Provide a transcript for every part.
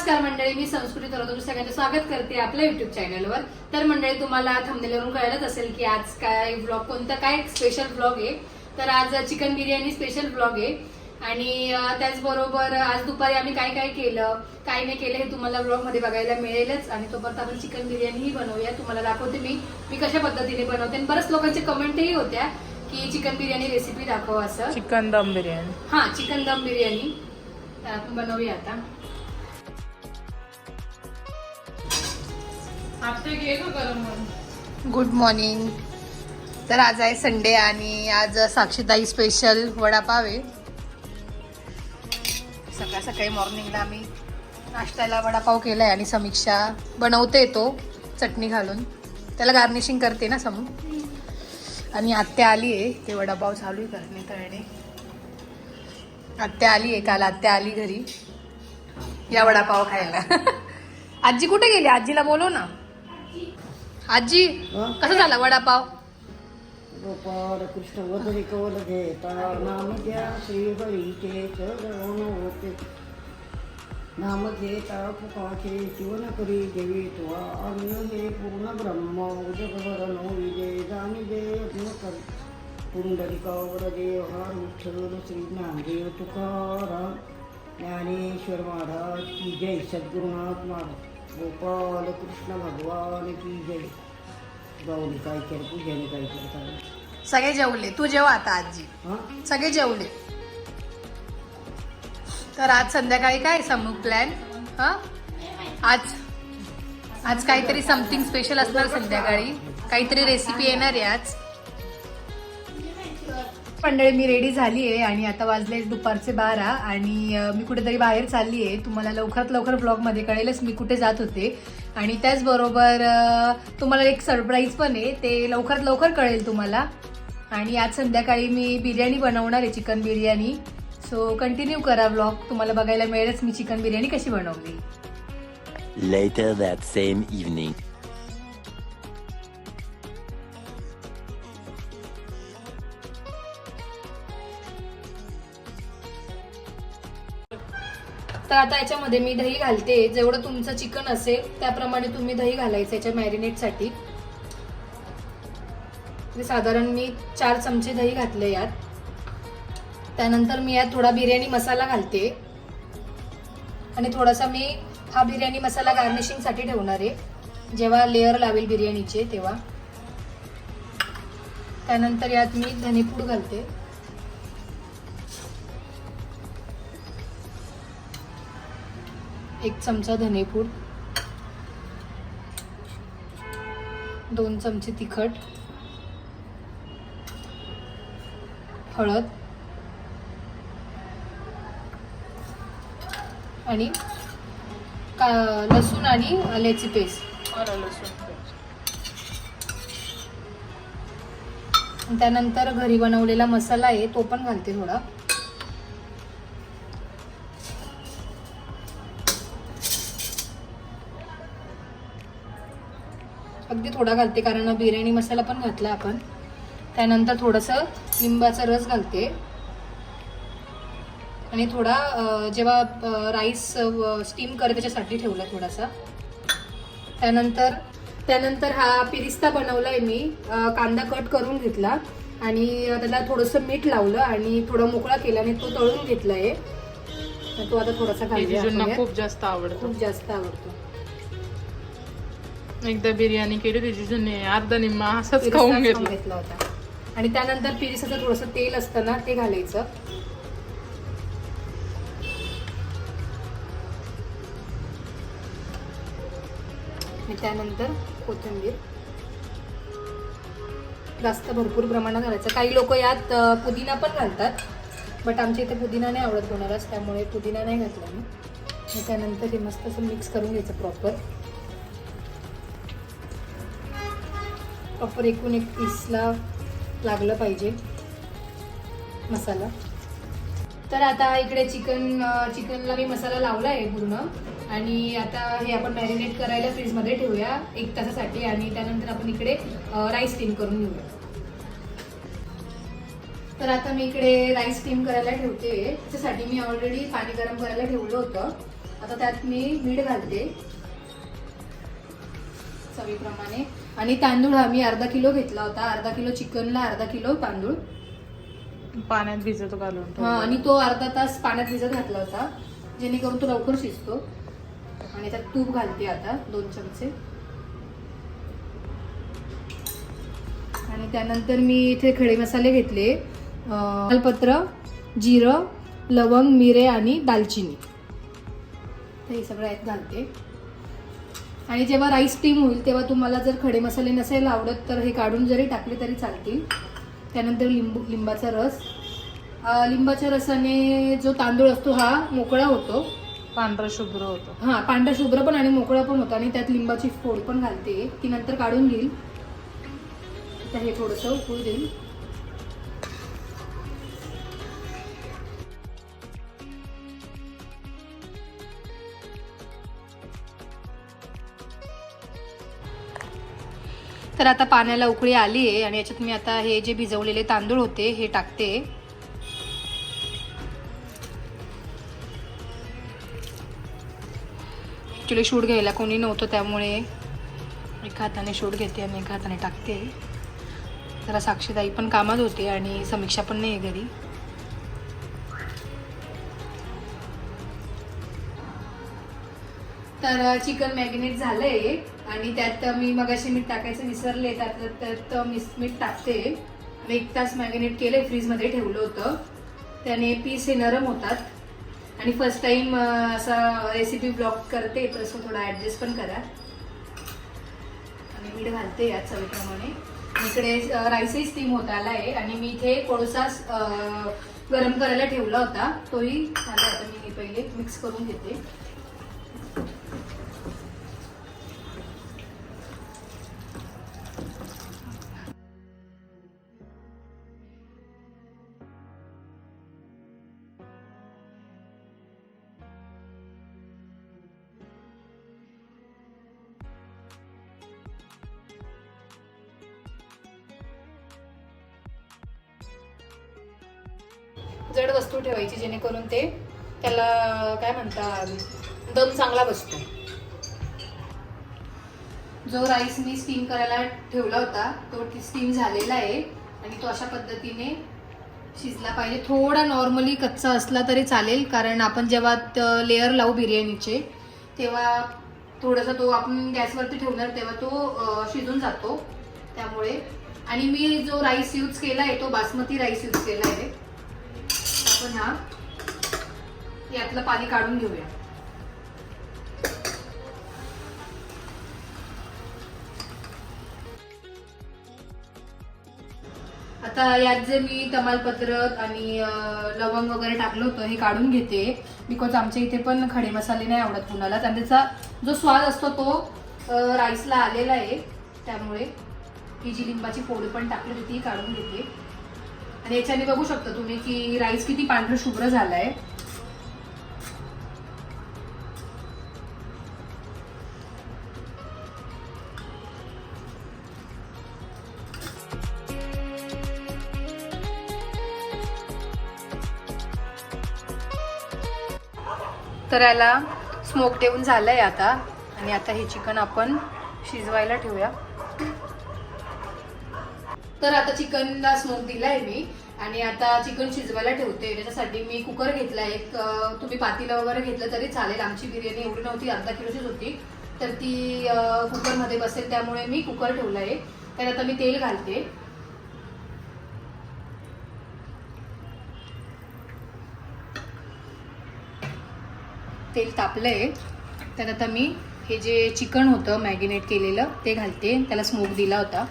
नमस्कार मंडळी, मी संस्कृती तर तुमचं सगळ्यांचं स्वागत करते आपल्या युट्यूब चॅनलवर. तर मंडळी, तुम्हाला थंबनेलवरून कळलंच असेल की आज काय ब्लॉग, कोणता काय स्पेशल ब्लॉग आहे. तर आज चिकन बिर्याणी स्पेशल ब्लॉग आहे आणि त्याचबरोबर आज दुपारी आम्ही काय काय केलं काय नाही केलं हे तुम्हाला ब्लॉग मध्ये बघायला मिळेलच. आणि तोपर्यंत आपण चिकन बिर्याणीही बनवूया. तुम्हाला दाखवते मी कशा पद्धतीने बनवते. आणि बऱ्याच लोकांच्या कमेंटही होत्या की चिकन बिर्याणी रेसिपी दाखव असं. चिकन दम बिर्याणी. हा, चिकन दम बिर्याणी तर आपण बनवूया आता. Good morning. तर आज आहे संडे आणि आज साक्षीताई स्पेशल वडापाव आहे. सकाळ सकाळी मॉर्निंगला आम्ही नाश्त्याला वडापाव केलाय आणि समीक्षा बनवते तो चटणी घालून. त्याला गार्निशिंग करते ना समू. आणि आत्या आली आहे, ते वडापाव चालू आहे करणे तळणे. आत्या आली आहे, काल आत्या आली घरी या वडापाव खायला. आजी कुठे गेली? आजीला बोलव ना. आजी, कसा झाला वडापाव? गोपाळ कृष्ण वदरी कवल घेता नाम घ्या श्री हरीचे चरण होते. नाम घेता फुकाचे जीवन करी देवी तुवा अन्न हे पूर्ण ब्रह्म जगभरण विजय जाणी जय कर पुंडलिकावर देव हा विठ्ठल श्री ज्ञानदेव तुकाराम ज्ञानेश्वर महाराज की जय. सद्गुरुनाथ महाराज गोपाल कृष्ण भगवान की जय. जाऊन काय केलं पूजेने काय केलं. सगळे जेवले, तू जेव आता. आजी सगळे जेवले. तर आज संध्याकाळी काय समूह प्लॅन? आज काहीतरी समथिंग स्पेशल असणार. संध्याकाळी काहीतरी रेसिपी येणार आहे आज. मंडळी, मी रेडी झाली आहे आणि आता वाजले दुपारचे 12 आणि मी कुठेतरी बाहेर चालली आहे. तुम्हाला लवकरात लवकर ब्लॉगमध्ये कळेलच मी कुठे जात होते. आणि त्याचबरोबर तुम्हाला एक सरप्राईज पण आहे, ते लवकरात लवकर कळेल तुम्हाला. आणि आज संध्याकाळी मी बिर्याणी बनवणार आहे, चिकन बिर्याणी. सो कंटिन्यू करा ब्लॉग, तुम्हाला बघायला मिळेलच मी चिकन बिर्याणी कशी बनवली. Later that same evening. तर आता याच्यामध्ये मी दही घालते. जेवढं तुमचं चिकन असेल त्याप्रमाणे तुम्ही दही घालायचं याच्या मॅरिनेटसाठी. साधारण मी 4 चमचे दही घातले यात. त्यानंतर मी यात थोडा बिर्याणी मसाला घालते आणि थोडासा मी हा बिर्याणी मसाला गार्निशिंग साठी ठेवणार आहे, जेव्हा लेअर लावेल बिर्याणीचे तेव्हा. त्यानंतर यात मी धनेपूड घालते. एक चमचा धनेपूड, 2 चमचे तिखट, हळद आणि लसूण आणि आल्याची पेस्ट. त्यानंतर घरी बनवलेला मसाला आहे तो पण घालते थोडा. अगदी थोडा घालते कारण बिर्याणी मसाला पण घातला आपण. त्यानंतर थोडंसं लिंबाचा रस घालते आणि थोडा जेव्हा राईस स्टीम करते त्याच्यासाठी ठेवला थोडासा. त्यानंतर हा पिरिस्ता बनवलाय मी. कांदा कट करून घेतला आणि त्याला थोडंसं मीठ लावलं आणि थोडा मोकळा केला आणि तो तळून घेतलाय. तो आता थोडासा घालूया. खूप जास्त आवडतो. एकदा बिर्याणी केली होती जिजूने, अर्धा निम्मा असंच खाऊन घेतला होता. आणि त्यानंतर पिरिसाचं थोडंसं तेल असतं ना, ते घालायचं. आणि त्यानंतर कोथिंबीर जास्त भरपूर प्रमाणात घालायचं. काही लोक यात पुदिना पण घालतात, बट आमच्या इथे पुदिना नाही आवडत कोणालाच, त्यामुळे पुदिना नाही घातला मी. आणि त्यानंतर हे मस्त असं मिक्स करून घ्यायचं प्रॉपर एकूण एक पीसला लागलं पाहिजे मसाला. तर आता इकडे चिकनला मी मसाला लावला आहे पूर्ण. आणि आता हे आपण मॅरिनेट करायला फ्रीजमध्ये ठेवूया 1 तासासाठी. आणि त्यानंतर आपण इकडे राईस स्टीम करून घेऊया. तर आता मी इकडे राईस स्टीम करायला ठेवते. त्याच्यासाठी मी ऑलरेडी पाणी गरम करायला ठेवलं होतं आता त्यात मी मीठ घालते चवीप्रमाणे. आणि तांदूळ हा मी अर्धा किलो घेतला होता. अर्धा किलो चिकनला अर्धा किलो तांदूळ पाण्यात भिजत घालून हा, आणि तो अर्धा तास पाण्यात भिजत घातला होता जेणेकरून तो लवकर शिजतो. आणि त्यात तूप घालते आता 2 चमचे. आणि त्यानंतर मी इथे खडे मसाले घेतले, तमालपत्र, जिरं, लवंग, मिरे आणि दालचिनी. तर हे सगळं यात घालते. आणि जेव्हा राईस स्टीम होईल तेव्हा तुम्हाला जर खडे मसाले नसेल आवडत तर हे काढून जरी टाकले तरी चालतील. त्यानंतर लिंबाचा रस. लिंबाच्या रसाने जो तांदूळ असतो हा मोकळा होतो, पांढरा शुभ्र होतो. हा, पांढरा शुभ्र पण आणि मोकळा पण होतो. आणि त्यात लिंबाची फोड पण घालते, ती नंतर काढून घेईल. तर हे थोडंसं उकळू देईल. तर आता पाण्याला उकळी आली आहे आणि याच्यात मी आता हे जे भिजवलेले तांदूळ होते हे टाकते. ॲक्च्युली शूट घ्यायला कोणी नव्हतं त्यामुळे एका हाताने शूट घेते आणि एका हाताने टाकते. जरा साक्षीताई पण कामात होते आणि समीक्षा पण नाही आहे घरी. तर चिकन मॅरिनेट झालंय आणि त्यात मी मगाशी मीठ टाकायचं विसरले, त्यात मीठ टाकते. 1 तास मॅरिनेट केलंय, फ्रीजमध्ये ठेवलं होतं. त्याने पीस हे नरम होतात. आणि फर्स्ट टाइम असा रेसिपी ब्लॉग करते तर असं थोडा ॲडजस्ट पण करा. आणि मीठ घालते यात चवीप्रमाणे. इकडे राईसही स्टीम होत आला आहे आणि मी इथे कोळसा गरम करायला ठेवला होता, तोही झाला. आता मी पहिले मिक्स करून घेते. जड वस्तू ठेवायची जेणेकरून ते त्याला काय म्हणतात दम चांगला बसतो. जो राईस मी स्टीम करायला ठेवला होता तो स्टीम झालेला आहे आणि तो अशा पद्धतीने शिजला पाहिजे. थोडा नॉर्मली कच्चा असला तरी चालेल, कारण आपण जेव्हा लेअर लावू बिर्याणीचे तेव्हा थोडासा तो आपण गॅसवरती ठेवणार तेव्हा तो शिजून जातो त्यामुळे. आणि मी जो राईस यूज केला आहे तो बासमती राईस यूज केला आहे. आपण हा यातलं पाणी काढून घेऊया. आता यात जे मी तमालपत्र आणि लवंग वगैरे टाकलं होतं हे काढून घेते, बिकॉज आमच्या इथे पण खडे मसाले नाही आवडत कुणाला. आणि त्याचा जो स्वाद असतो तो राईसला आलेला आहे, त्यामुळे ही जी लिंबाची फोड पण टाकली होती ती काढून घेते. आणि याच्याने बघू शकता तुम्ही की राईस किती पांढरं शुभ्र झालाय. तर याला स्मोक देऊन झालंय आता. आणि आता हे चिकन आपण शिजवायला ठेवूया. तर आता चिकनला स्मोक दिलाय मी आणि आता चिकन शिजवायला ठेवते. त्याच्यासाठी मी कुकर घेतला एक, तुम्ही पातेलं वगैरे घेतलं तरी चालेल. आमची बिर्याणी एवढी नव्हती, अर्धा किलोचीच होती, तर ती कुकरमध्ये बसेल त्यामुळे मी कुकर ठेवलाय. तर आता मी तेल घालते. तेल तापलंय तर आता मी हे जे चिकन होतं मॅरिनेट केलेलं ते घालते. त्याला स्मोक दिला होता.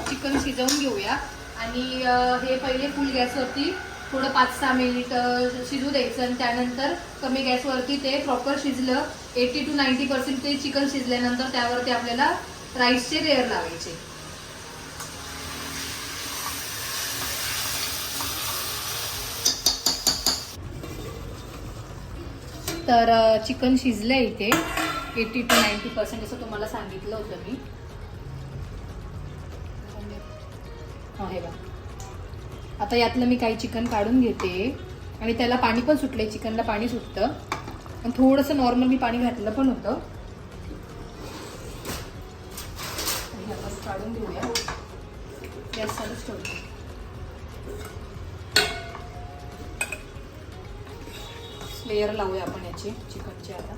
चिकन शिजवून घेऊया आणि हे पहिले फुल गॅसवरती थोडं 5-6 मिनिट शिजू द्यायचं आणि त्यानंतर कमी गॅसवरती ते प्रॉपर शिजलं 80 to 90% ते चिकन शिजल्यानंतर त्यावरती आपल्याला राईसचे लेअर लावायचे. तर चिकन शिजलंय इथे. 80 to 90% असं तुम्हाला सांगितलं होतं मी. हे बघा, आता यातलं मी काही चिकन काढून घेते आणि त्याला पाणी पण सुटलंय, चिकनला पाणी सुटतं आणि थोडंसं नॉर्मल मी पाणी घातलं पण होतं. काढून घेऊया, गॅस चालूच ठेवते. लेयर लावूया आपण याची चिकनची. आता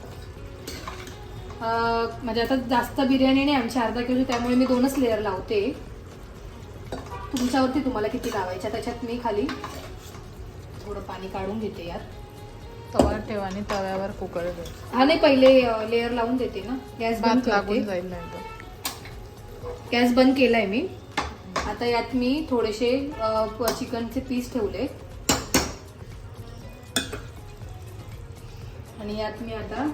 म्हणजे आता जास्त बिर्याणी नाही आमची, अर्धा किलो, त्यामुळे मी 2च लेयर लावते. तुमच्यावरती तुम्हाला किती लावायच्या. त्याच्यात मी खाली थोडं पाणी काढून घेते यात. तवा ठेवा आणि तव्यावर कुकर ठेव. हा नाही, पहिले लेयर लावून देते ना. गॅस बंद लागून करते. जाईल नाही तर. गॅस बंद केलाय मी. आता यात मी थोडेसे चिकनचे पीस ठेवले आणि यात मी आता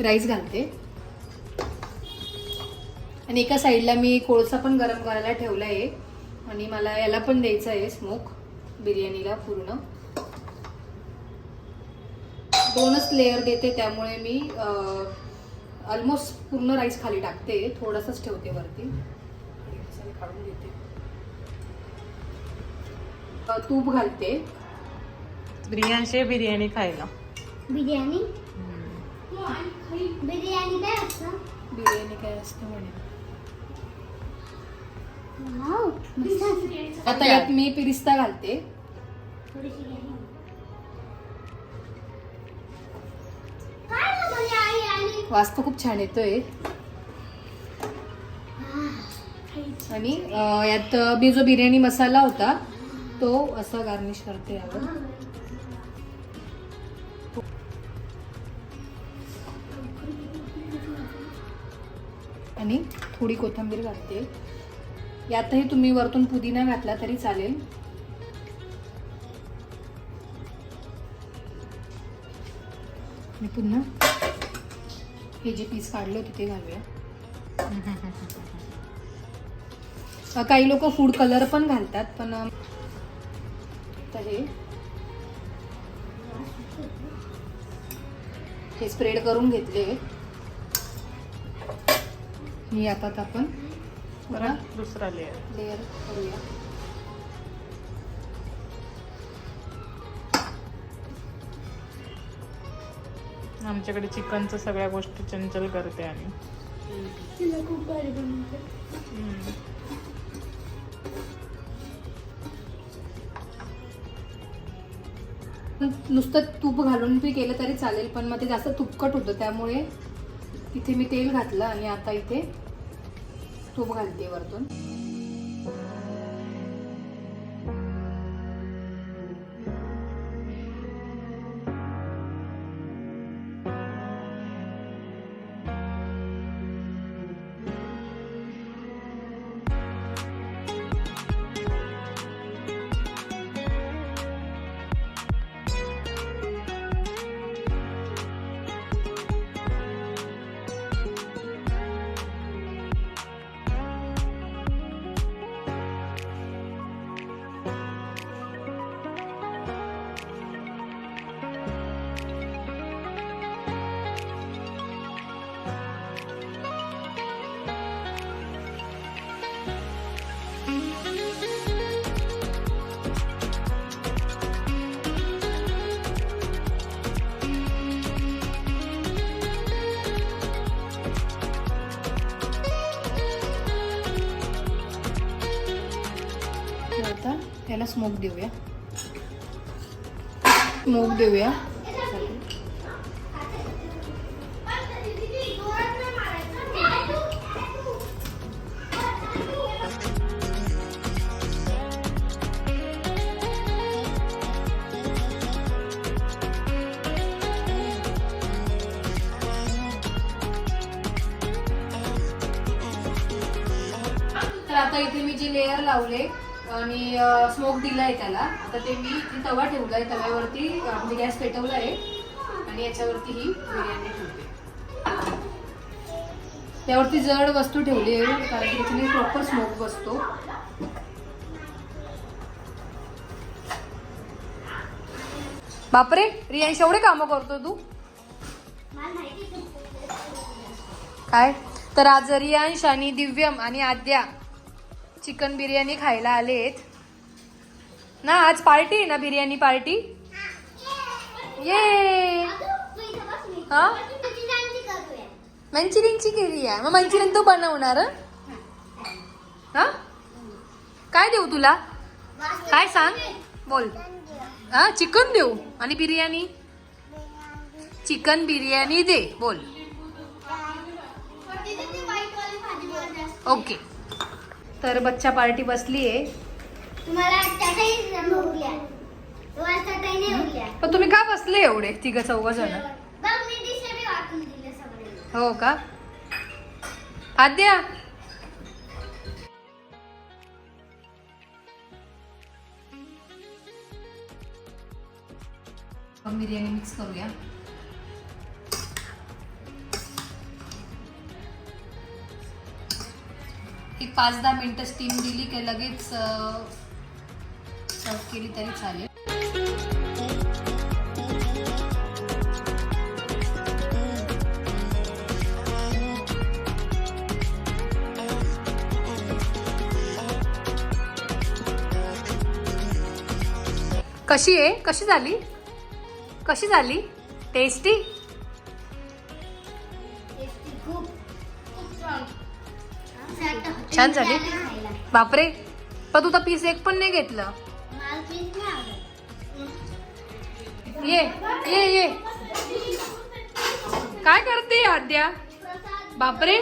राईस घालते आणि एका साईडला मी कोळसा पण गरम करायला ठेवला आहे आणि मला याला पण द्यायचं आहे स्मोक बिर्याणीला. पूर्ण 2च लेयर देते, त्यामुळे मी ऑलमोस्ट पूर्ण राईस खाली टाकते, थोडासाच ठेवते वरती. काढून घेते. तूप घालते. बिर्याणी खायला. बिर्याणी बिर्याणी काय असतं? बिर्याणी काय असतं म्हणे. वाव, मस्त. आता यात मी पिरिस्ता घालते. थोडीशी घ्या. काय बनवली आई? आणि वास तर खूप छान येतोय. आणि यात मी जो बिर्याणी मसाला होता तो असा गार्निश करते यावर. आणि थोडी कोथिंबीर घालते. यातही तुम्ही वरतून पुदिना घातला तरी चालेल. आणि पुन्हा हे जे पीस काढले होते ते घालूया. काही लोक फूड कलर पण घालतात, पण हे स्प्रेड करून घेतले. मी आता आपण परत दुसरा लेअर. लेअर करूया. आमच्याकडे चिकनचं सगळ्या गोष्टी चंचल करते आणि तिला खूप भारी बनवते. नुसतं तूप घालून बी केलं तरी चालेल, पण मग ते जास्त तुपकट होतं, त्यामुळे इथे मी तेल घातलं आणि आता इथे तूप घालते वरतून. आता त्याला स्मोक देऊया. स्मोक देऊया. तर आता इथे मी जे लेयर लावले आणि स्मोक दिलाय त्याला, आता ते मी इथे तवा ठेवलाय, तव्यावरती म्हणजे गॅस पेटवला आहे आणि याच्यावरती ही बिर्याणी ठेवते. त्यावरती जड वस्तू ठेवली आहे कारण की त्याच्याने प्रॉपर स्मोक बसतो. बापरे रियांश, एवढे कामं करतो तू? मला माहिती काय तर आज रियांश आणि दिव्यम आणि आद्या चिकन बिर्याणी खायला आलेत ना. आज पार्टी आहे ना, बिर्याणी पार्टी. ये हा मंचुरियनची केली आहे. मग मंचुरियन तू बनवणार हा? काय देऊ तुला, काय सांग, बोल. हा चिकन देऊ आणि बिर्याणी, चिकन बिर्याणी दे बोल. ओके. तर बच्चा पार्टी बसली आहे. पण तुम्ही का बसले एवढे 3-4 जण? हो का आद्या? बिर्याणी मिक्स करूया. एक 5-10 मिनिटं स्टीम दिली की लगेच सर्व केली तरी चालेल. कशी आहे, कशी झाली, कशी झाली? टेस्टी? छान झाली. बापरे, पण तू तर पीस एक पण नाही घेतलं. ये ये ये काय करते आद्या? बापरे,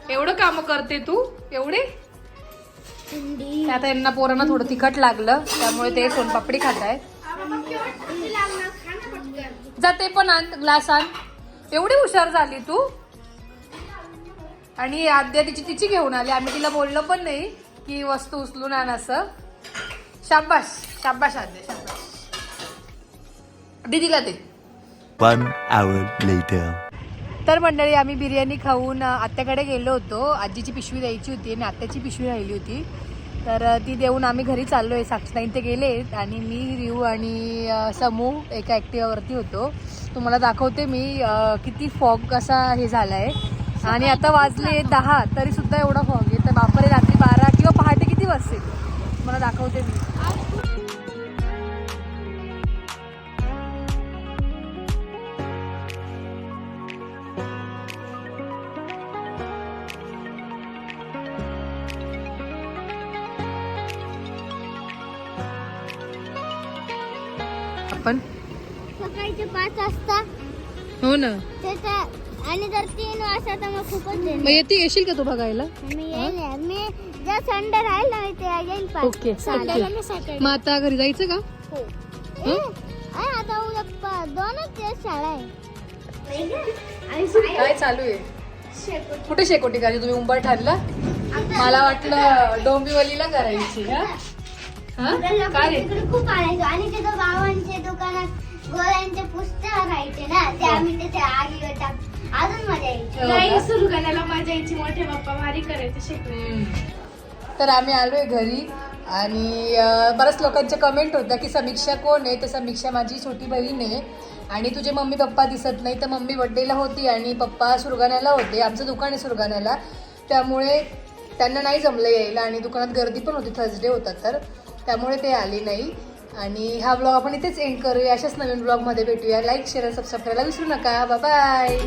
एवढं काम करते तू, एवढे. आता यांना पोरांना थोडं तिखट लागलं त्यामुळे ते सोनपापडी खात आहे. जाते पण आण, ग्लास आण. एवढी हुशार झाली तू. आणि आद्या तिची घेऊन आली. आम्ही तिला बोललो पण नाही की वस्तू उचलून आण असं. शाबाश शाबाश आद्या, शाबाश. दीदीला दे. 1 hour later. तर मंडळी आम्ही बिर्याणी खाऊन आत्याकडे गेलो होतो. आजीची पिशवी द्यायची होती आणि आत्याची पिशवी राहिली होती, तर ती देऊन आम्ही घरी चाललो आहे. साक्षीताईन ते गेले आणि मी, रिऊ आणि समू एका ॲक्टिवावरती होतो. तुम्हाला दाखवते मी किती फॉग असा हे झाला आहे. आणि आता वाजले 10 तरी सुद्धा एवढा फॉग आहे. तर बापरे, रात्री 12 किंवा पहाटे किती वाजते तुम्हाला दाखवते मी. आपण सकाळचे 5 वाजता. हो ना. आणि जर 3 वाजता तर मग खूपच लेट. मग येशील का तू बघायला? मी येईल. मी जर संडे राहील ना ते येईल. Okay, Saturday. मग आता घरी जायचं का? हो. आता उद्या 2च दिवस शाळा आहे. काय चालू आहे? कुठे शेकोटी करायची तुम्ही? उंबरठ्याला? मला वाटलं डोंबिवलीला करायची. काय रे? तिकडे खूप आणायचो आणि तिथं बाबांच्या दुकानात गोळ्यांचे पुस्तक राहायचे ना, ते आम्ही त्याच्या आगीवर टाक. अजून मजा यायची. सुरू करायला मजा यायची. मोठे बाप्पा भारी करायचे शेकडे. तर आम्ही आलोय घरी आणि बऱ्याच लोकांच्या कमेंट होत्या की समीक्षा कोण आहे. तर समीक्षा माझी छोटी बहीण आहे. आणि तुझे मम्मी पप्पा दिसत नाही. तर मम्मी बड्डेला होती आणि पप्पा सुरगाण्याला होते. आमचं दुकान आहे सुरगाण्याला, त्यामुळे त्यांना नाही जमलं यायला. आणि दुकानात गर्दी पण होती, थर्सडे होता तर त्यामुळे ते आले नाही. आणि हा ब्लॉग आपण इथेच एंड करूया. अशाच नवीन ब्लॉगमध्ये भेटूया. लाईक, शेअर, सबस्क्राईब करायला विसरू नका. Bye bye.